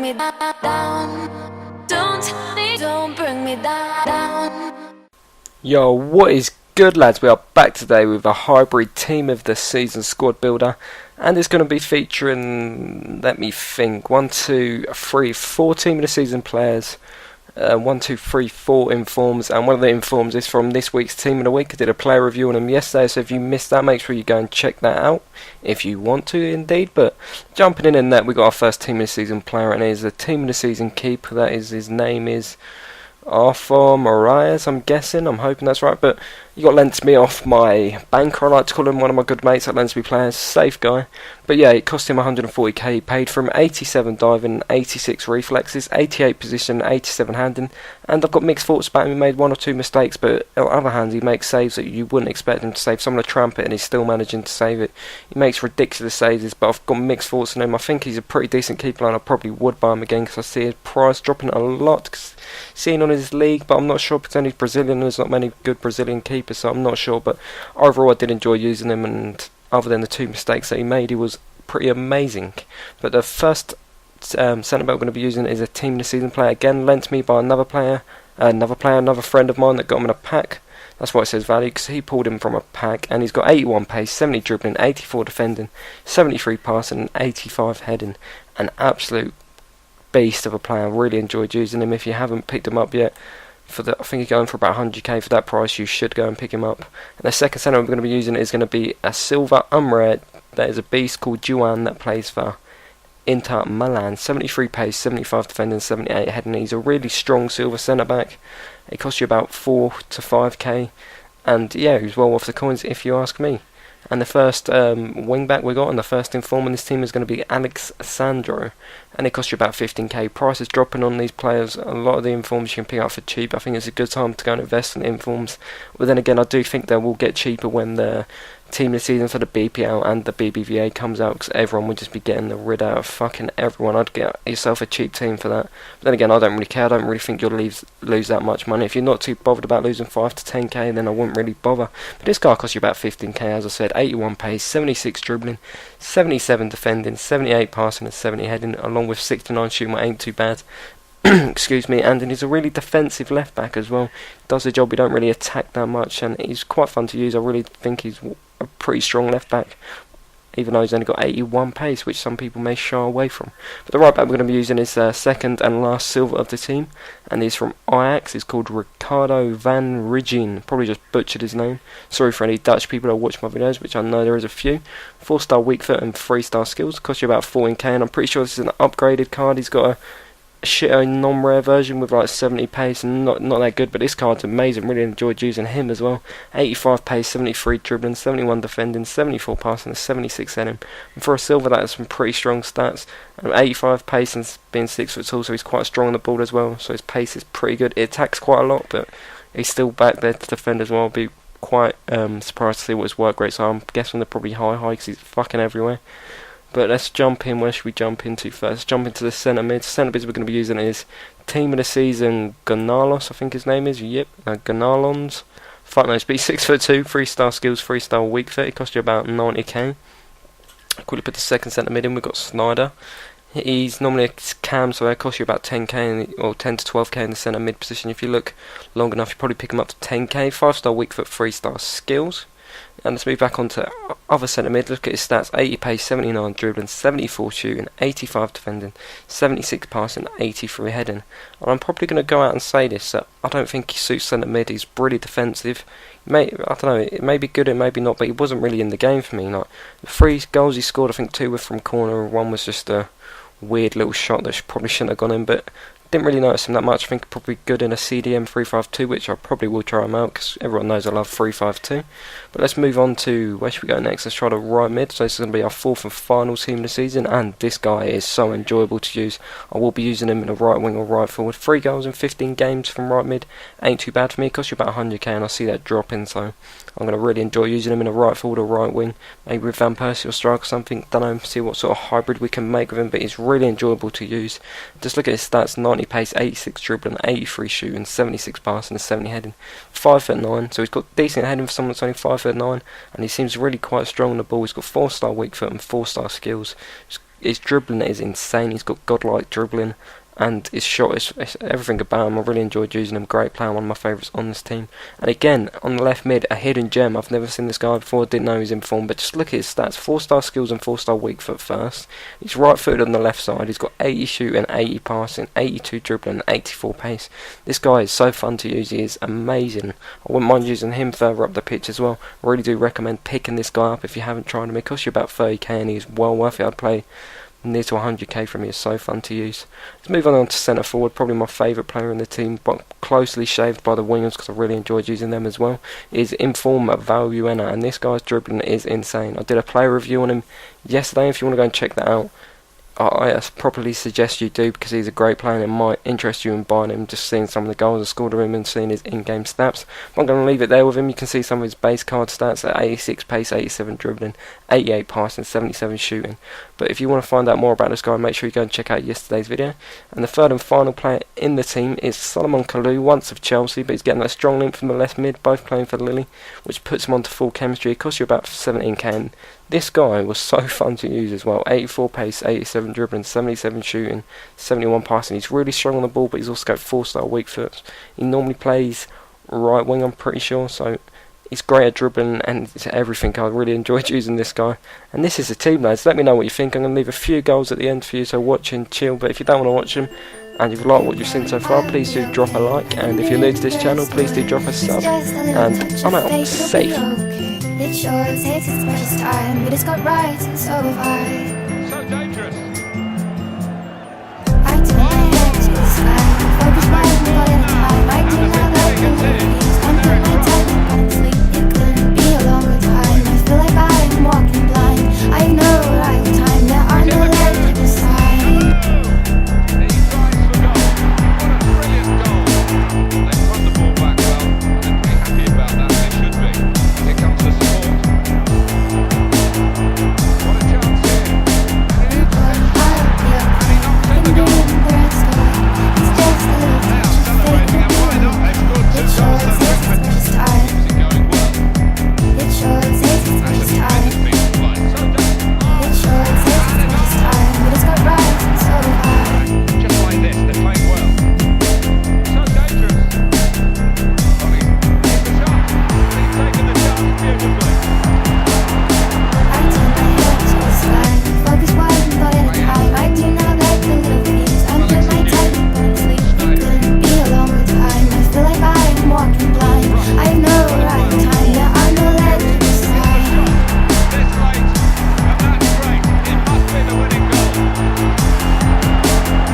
me down. Don't bring me down. Yo, what is good, lads? We are back today with a hybrid team of the season squad builder, and it's going to be featuring, let me think, 1, 2, 3, 4 team of the season players, 1, 2, 3, 4 informs, and one of the informs is from this week's team of the week. I did a player review on them yesterday, so if you missed that, make sure you go and check that out if you want to, indeed. But jumping in that, we got our first team of the season player, and it is the team of the season keeper. That is, his name is Arthur Marias, I'm guessing. I'm hoping that's right, but you got lent to me off my banker. I like to call him one of my good mates that lends me players. Safe guy. But yeah, it cost him 140k. He paid for him 87 diving, 86 reflexes, 88 position, 87 handing, and I've got mixed thoughts about him. He made 1 or 2 mistakes, but on the other hand, he makes saves that you wouldn't expect him to save. Some of the trumpet, and he's still managing to save it. He makes ridiculous saves, but I've got mixed thoughts on him. I think he's a pretty decent keeper, and I probably would buy him again because I see his price dropping a lot. Seen on his league, but I'm not sure because he's Brazilian. There's not many good Brazilian keepers, so I'm not sure. But overall, I did enjoy using him, and other than the 2 mistakes that he made, he was pretty amazing. But the first centre back we're going to be using is a team of the season player. Again, lent to me by another friend of mine that got him in a pack. That's why it says value, because he pulled him from a pack, and he's got 81 pace, 70 dribbling, 84 defending, 73 passing, and 85 heading. An absolute beast of a player. Really enjoyed using him. If you haven't picked him up yet, I think he's going for about 100k. For that price, you should go and pick him up. And the second centre we're going to be using is going to be a silver unrare. That is a beast called Juan that plays for Inter Milan. 73 pace, 75 defending, 78 heading. He's a really strong silver centre back. It costs you about 4 to 5k, and yeah, he's well worth the coins if you ask me. And the first wing back we got, and the first inform in this team is going to be Alex Sandro, and it costs you about 15k. Price is dropping on these players. A lot of the informs you can pick up for cheap. I think it's a good time to go and invest in informs. But then again, I do think they will get cheaper when the team of the season for the BPL and the BBVA comes out, because everyone would just be getting the rid out of fucking everyone. I'd get yourself a cheap team for that. But then again, I don't really care. I don't really think you'll lose that much money. If you're not too bothered about losing 5 to 10k, then I wouldn't really bother. But this guy costs you about 15k, as I said. 81 pace, 76 dribbling, 77 defending, 78 passing, and 70 heading, along with 69 shooting, which ain't too bad. Excuse me. And he's a really defensive left back as well. Does the job. He don't really attack that much, and he's quite fun to use. I really think he's a pretty strong left back, even though he's only got 81 pace, which some people may shy away from. But the right back we're going to be using is second and last silver of the team, and he's from Ajax. He's called Ricardo van Rijijn. Probably just butchered his name. Sorry for any Dutch people that watch my videos, which I know there is a few. 4-star weak foot and 3-star skills. Cost you about 14k, and I'm pretty sure this is an upgraded card. He's got a shit non-rare version with like 70 pace and not that good, but this card's amazing. Really enjoyed using him as well. 85 pace, 73 dribbling, 71 defending, 74 passing, and 76 heading. And for a silver, that is some pretty strong stats. 85 pace and being 6 foot tall, so he's quite strong on the ball as well. So his pace is pretty good. It attacks quite a lot, but he's still back there to defend as well. I'll be quite surprised to see what his work rates are. I'm guessing they're probably high because he's fucking everywhere. But let's jump in. Where should we jump into first? Let's jump into the centre mid. Centre mids we're going to be using is team of the season Ganalos, I think his name is. Yep, Ganalons. Fuck knows. But he's 6'2", 3-star skills, 3-star weak foot. It cost you about 90k. Quickly put the second centre mid in. We've got Snyder. He's normally a cam, so that costs you about 10k or 10 to 12k in the centre mid position. If you look long enough, you probably pick him up to 10k. 5-star weak foot, 3-star skills. And let's move back on to other centre mid. Look at his stats: 80 pace, 79 dribbling, 74 shooting, 85 defending, 76 passing, 83 heading. And I'm probably going to go out and say this, that I don't think he suits centre mid. He's really defensive. I don't know, it may be good, it may be not, but he wasn't really in the game for me. Like, the 3 goals he scored, I think 2 were from corner, and 1 was just a weird little shot that probably shouldn't have gone in, but didn't really notice him that much. I think probably good in a CDM 352, which I probably will try him out because everyone knows I love 352. But let's move on to, where should we go next? Let's try the right mid. So this is going to be our 4th and final team of the season, and this guy is so enjoyable to use. I will be using him in a right wing or right forward. 3 goals in 15 games from right mid ain't too bad for me. It costs you about 100k, and I see that dropping, so I'm going to really enjoy using him in a right forward or right wing, maybe with Van Persie or Strike or something. Don't know, see what sort of hybrid we can make with him, but he's really enjoyable to use. Just look at his stats: 90 pace, 86 dribbling, 83 shooting, 76 passing, and 70 heading. 5'9", so he's got decent heading for someone that's only 5'9", and he seems really quite strong on the ball. He's got 4-star weak foot and 4-star skills. He's his dribbling is insane. He's got godlike dribbling, and his shot is everything about him. I really enjoyed using him. Great player, one of my favourites on this team. And again, on the left mid, a hidden gem. I've never seen this guy before, didn't know he was in form, but just look at his stats. 4-star skills and 4-star weak foot first. He's right footed on the left side. He's got 80 shooting, 80 passing, 82 dribbling, 84 pace. This guy is so fun to use. He is amazing. I wouldn't mind using him further up the pitch as well. I really do recommend picking this guy up if you haven't tried him. It costs you about 30k and he's well worth it. I'd play near to 100k from me. Is so fun to use. Let's move on to centre forward, probably my favourite player in the team, but closely shaved by the wingers because I really enjoyed using them as well, is Inform Valuena, and this guy's dribbling is insane. I did a player review on him yesterday. If you want to go and check that out, I probably suggest you do, because he's a great player and it might interest you in buying him, just seeing some of the goals I scored with him and seeing his in-game stats. But I'm going to leave it there with him. You can see some of his base card stats at 86 pace, 87 dribbling, 88 passing, 77 shooting. But if you want to find out more about this guy, make sure you go and check out yesterday's video. And the third and final player in the team is Solomon Kalou, once of Chelsea, but he's getting that strong link from the left mid, both playing for Lille, which puts him onto full chemistry. It costs you about 17k. And this guy was so fun to use as well. 84 pace, 87 dribbling, 77 shooting, 71 passing. He's really strong on the ball, but he's also got 4-star weak foot. He normally plays right wing, I'm pretty sure, so he's great at dribbling and everything. I really enjoyed using this guy. And this is the team, lads. Let me know what you think. I'm going to leave a few goals at the end for you, so watch and chill. But if you don't want to watch them and you've liked what you've seen so far, please do drop a like. And if you're new to this channel, please do drop a sub. And I'm out. Safe. It sure takes its precious time, but it's got right, so have I.